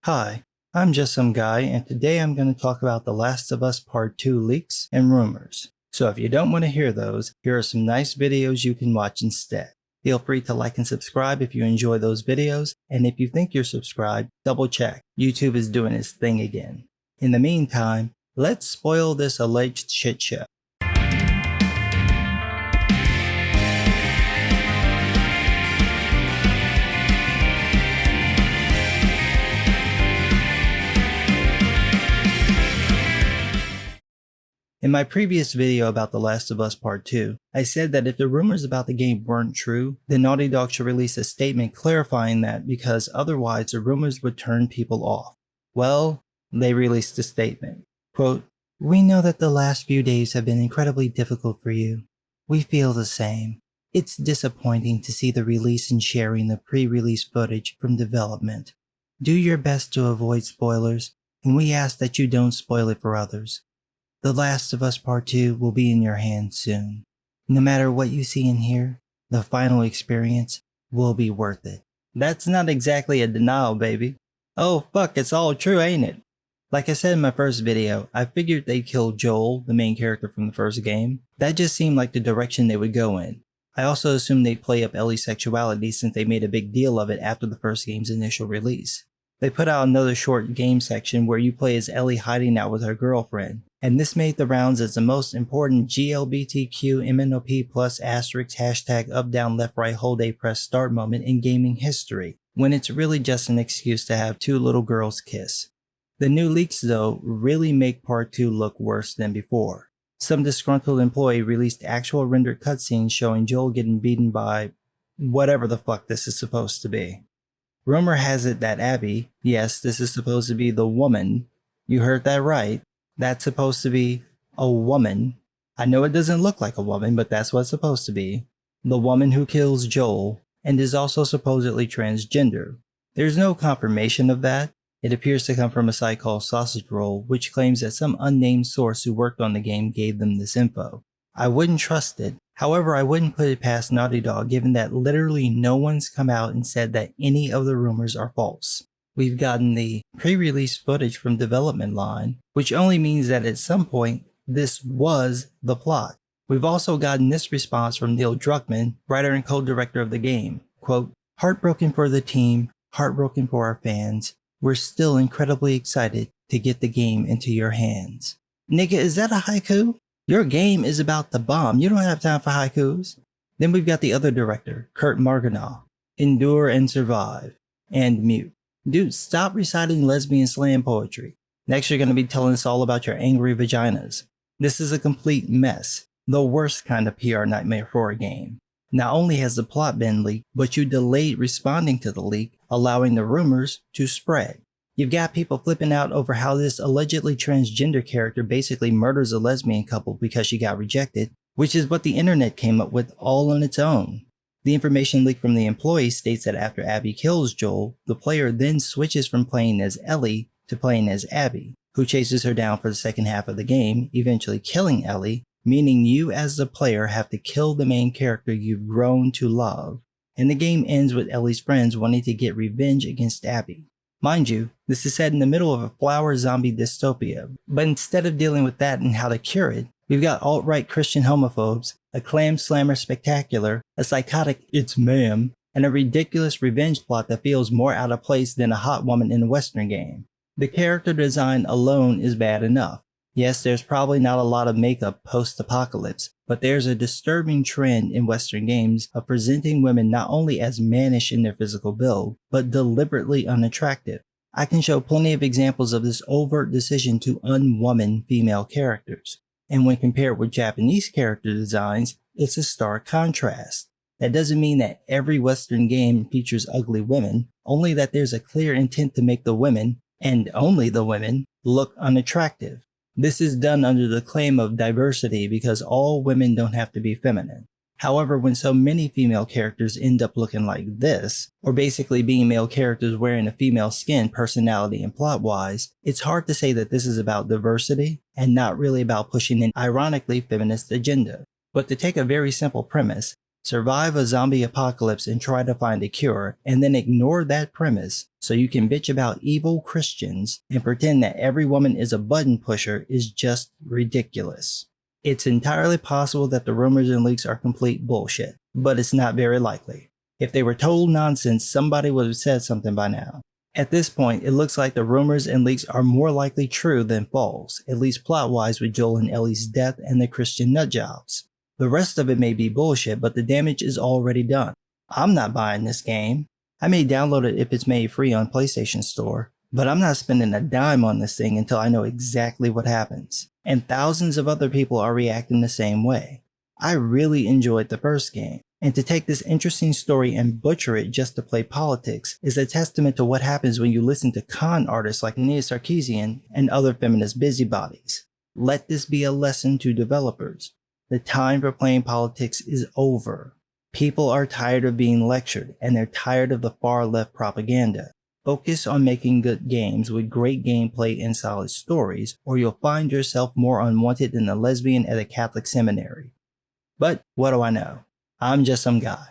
Hi, I'm just some guy, and today I'm going to talk about The Last of Us Part 2 leaks and rumors. So if you don't want to hear those, here are some nice videos you can watch instead. Feel free to like and subscribe if you enjoy those videos, and if you think you're subscribed, double check. YouTube is doing its thing again. In the meantime, let's spoil this alleged shit show. In my previous video about The Last of Us Part 2, I said that if the rumors about the game weren't true, then Naughty Dog should release a statement clarifying that because otherwise the rumors would turn people off. Well, they released a statement. Quote, "We know that the last few days have been incredibly difficult for you. We feel the same. It's disappointing to see the release and sharing the pre-release footage from development. Do your best to avoid spoilers, and we ask that you don't spoil it for others. The Last of Us Part 2 will be in your hands soon. No matter what you see and hear, the final experience will be worth it." That's not exactly a denial, baby. Oh fuck, it's all true, ain't it? Like I said in my first video, I figured they'd kill Joel, the main character from the first game. That just seemed like the direction they would go in. I also assumed they'd play up Ellie's sexuality since they made a big deal of it after the first game's initial release. They put out another short game section where you play as Ellie hiding out with her girlfriend, and this made the rounds as the most important GLBTQ MNOP plus asterisk hashtag up down left right hold A press start moment in gaming history, when it's really just an excuse to have two little girls kiss. The new leaks though really make part 2 look worse than before. Some disgruntled employee released actual rendered cutscenes showing Joel getting beaten by whatever the fuck this is supposed to be. Rumor has it that Abby, yes, this is supposed to be the woman, you heard that right, that's supposed to be a woman. I know it doesn't look like a woman, but that's what it's supposed to be. The woman who kills Joel, and is also supposedly transgender. There's no confirmation of that. It appears to come from a site called Sausage Roll, which claims that some unnamed source who worked on the game gave them this info. I wouldn't trust it. However, I wouldn't put it past Naughty Dog given that literally no one's come out and said that any of the rumors are false. We've gotten the pre-release footage from development line, which only means that at some point, this was the plot. We've also gotten this response from Neil Druckmann, writer and co-director of the game. Quote, "Heartbroken for the team, heartbroken for our fans. We're still incredibly excited to get the game into your hands." Nigga, is that a haiku? Your game is about to bomb. You don't have time for haikus. Then we've got the other director, Kurt Marganoff. "Endure and survive." And mute. Dude, stop reciting lesbian slam poetry. Next you're going to be telling us all about your angry vaginas. This is a complete mess. The worst kind of PR nightmare for a game. Not only has the plot been leaked, but you delayed responding to the leak, allowing the rumors to spread. You've got people flipping out over how this allegedly transgender character basically murders a lesbian couple because she got rejected, which is what the internet came up with all on its own. The information leaked from the employee states that after Abby kills Joel, the player then switches from playing as Ellie to playing as Abby, who chases her down for the second half of the game, eventually killing Ellie, meaning you as the player have to kill the main character you've grown to love. And the game ends with Ellie's friends wanting to get revenge against Abby. Mind you, this is set in the middle of a flower zombie dystopia, but instead of dealing with that and how to cure it, we've got alt-right Christian homophobes, a clam slammer spectacular, a psychotic "it's ma'am," and a ridiculous revenge plot that feels more out of place than a hot woman in a Western game. The character design alone is bad enough. Yes, there's probably not a lot of makeup post-apocalypse, but there's a disturbing trend in Western games of presenting women not only as mannish in their physical build, but deliberately unattractive. I can show plenty of examples of this overt decision to unwoman female characters. And when compared with Japanese character designs, it's a stark contrast. That doesn't mean that every Western game features ugly women, only that there's a clear intent to make the women, and only the women, look unattractive. This is done under the claim of diversity because all women don't have to be feminine. However, when so many female characters end up looking like this, or basically being male characters wearing a female skin personality and plot-wise, it's hard to say that this is about diversity and not really about pushing an ironically feminist agenda. But to take a very simple premise, Survive a zombie apocalypse and try to find a cure, and then ignore that premise so you can bitch about evil Christians and pretend that every woman is a button pusher is just ridiculous. It's entirely possible that the rumors and leaks are complete bullshit, but it's not very likely. If they were total nonsense, somebody would have said something by now. At this point, it looks like the rumors and leaks are more likely true than false, at least plot-wise with Joel and Ellie's death and the Christian nutjobs. The rest of it may be bullshit, but the damage is already done. I'm not buying this game. I may download it if it's made free on PlayStation Store, but I'm not spending a dime on this thing until I know exactly what happens. And thousands of other people are reacting the same way. I really enjoyed the first game, and to take this interesting story and butcher it just to play politics is a testament to what happens when you listen to con artists like Nia Sarkeesian and other feminist busybodies. Let this be a lesson to developers. The time for playing politics is over. People are tired of being lectured, and they're tired of the far left propaganda. Focus on making good games with great gameplay and solid stories, or you'll find yourself more unwanted than a lesbian at a Catholic seminary. But what do I know? I'm just some guy.